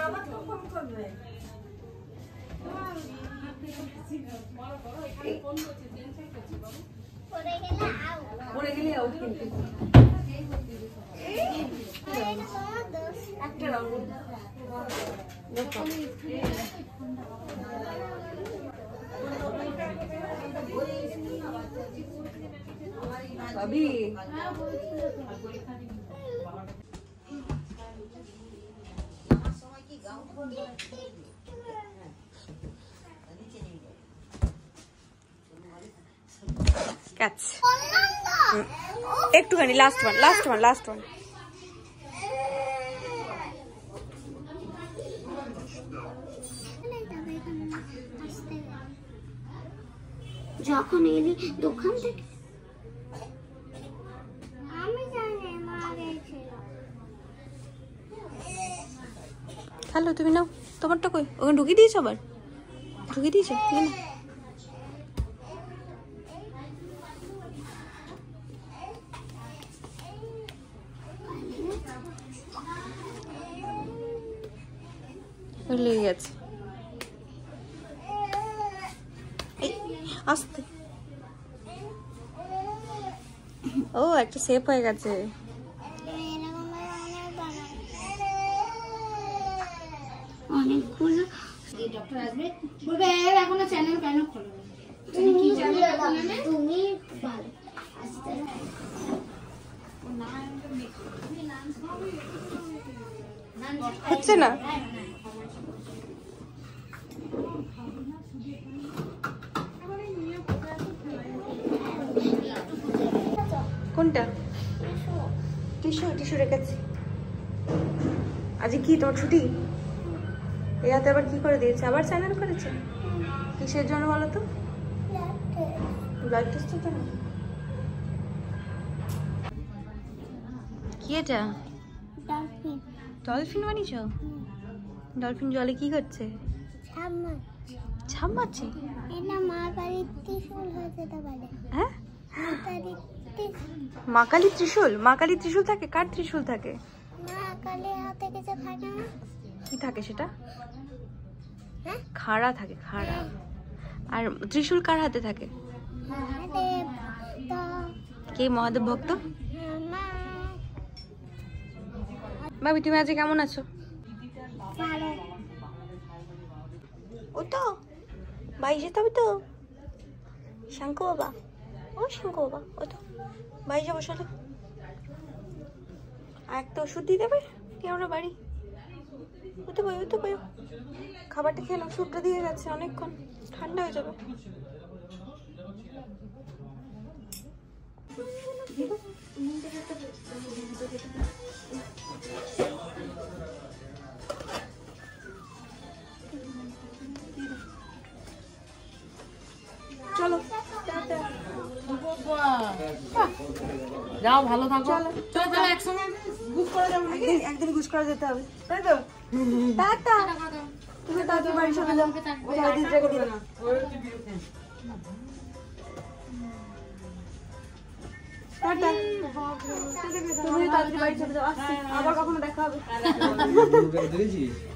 আবার তো ফোন করবে। পড়ে গেলে আউট কিন্তু একটা রাউন্ড ভাবি ক্যাচ একটুখানি লাস্ট ওয়ান যখন এলি দোকান থেকে আমি জানি মা গেছিল। হ্যালো তুমি নাও, তোমারটা কই? ওখানে ঢুকিয়ে দিয়েছো? আবার ঢুকিয়ে দিয়েছো? লেগে গেছে আস্তে। ও একটা সেপ হয়ে গেছে। অনেকগুলো ডক্টর আসবে বলবে এখনো চ্যানেল কেন খোলো তুমি কি চ্যানেল খোলে তুমি ভালো আস্তে হচ্ছে না কোনটা? টিস্যু রেখেছি। আজকে কি তোর ছুটি? এই হাতে আবার কি করে দিয়েছে? আবার চ্যানেল করেছে? কিসের জন্য বলো তো? ব্লাড টেস্টের জন্য। কি এটা? ডলফিন বানিয়েছো? ডলফিন জলে কি করছে? ছাপ মারছে। এটা মা কালীর ত্রিশূল হতে পারে। হ্যাঁ, মা কালীর ত্রিশূল? মা কালীর ত্রিশূল থাকে? কার ত্রিশূল থাকে? মা কালীর হাতে কিছু থাকে না? কি থাকে সেটা? হ্যাঁ, খাড়া থাকে, খাড়া। আর ত্রিশূল কার হাতে থাকে? মহাদেব। তো কে মহাদেব ভক্ত? মা ভাবি তুমি আজকে কেমন আছো? ভালো। ও তো বাড়ি যেতে হবে তো। শঙ্কু বাবা, ও শঙ্কু বাবা, ও তো বাড়ি যাবো চলো। আর একটা ওষুধ দিয়ে দেবে কি আমরা বাড়ি? উঠতে পাই খাবারটা খেয়ে নাও, ওষুধটা দিয়ে গেছে অনেকক্ষণ, ঠান্ডা হয়ে যাবে। চলো যাও, ভালো থাকো। চলো একসঙ্গে গুছ করে যাবো। একদিন গুছ করে যেতে হবে, তাই তো? টাটা। তুমি তাড়াতাড়ি বাড়ি চলে যাও। টাটা। তুমি তাড়াতাড়ি বাড়ি চলে যাও, আসছি। আবার কখনো দেখা হবে।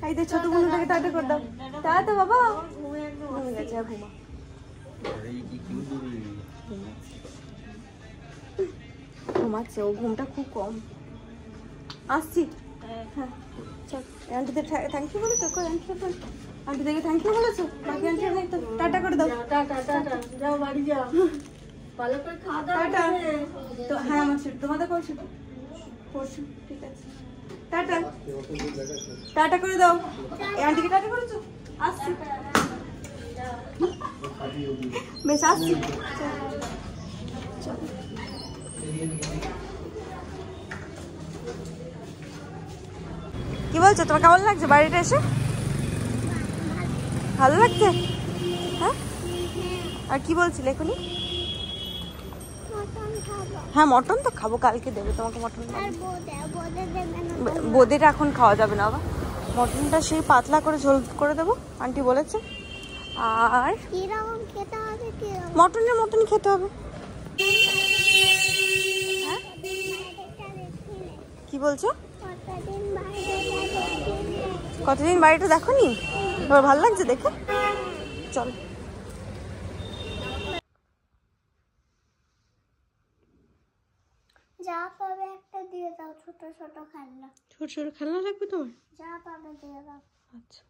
এই যে ছোট বন্ধুটাকে টাটা করে দাও। টাটা বাবা। ঘুমিয়ে গেছে, আর ঘুমা। ঘুমাচ্ছে, ও ঘুমটা খুব কম। আসছি। হ্যাঁ চল। আন্টিদের থ্যাংক ইউ বলেছো? আন্টি দেখে থ্যাংক ইউ বলেছো? বাকি আন্টি তো টাটা করে দাও। টাটা টাটা, যাও বাড়ি যাও, ভালো করে খাওয়া দাওয়া টাটা। করবে। তো হ্যাঁ আমার ছুটি, তোমাদের কল ছুটি? পরশু, ঠিক আছে। টাটা। টাটা করে দাও। এই আন্টিকে টাটা করেছো? আসছি। বেশ আসছি। চল। কি বলছো, তোমার কেমন লাগছে বাড়িটা এসে? ভালো লাগছে? হ্যাঁ, আর কি বলছিলে এখনই? হ্যাঁ মটন তো খাবো, কালকে দেবে তোমাকে মটন। বোঁদেটা এখন খাওয়া যাবে না বাবা, মটনটা সেই পাতলা করে ঝোল করে দেবো আন্টি বলেছে। আর মটনের মতনই খেতে হবে। কি বলছো? কতদিন বাড়িটা দেখোনি? তোমার ভালো লাগছে দেখে? চল। যা পাবে একটা দিয়ে দাও, ছোট ছোট খেলনা। ছোট ছোট খেলনা লাগবে তোমার? যা পাবে দিয়ে দাও। আচ্ছা।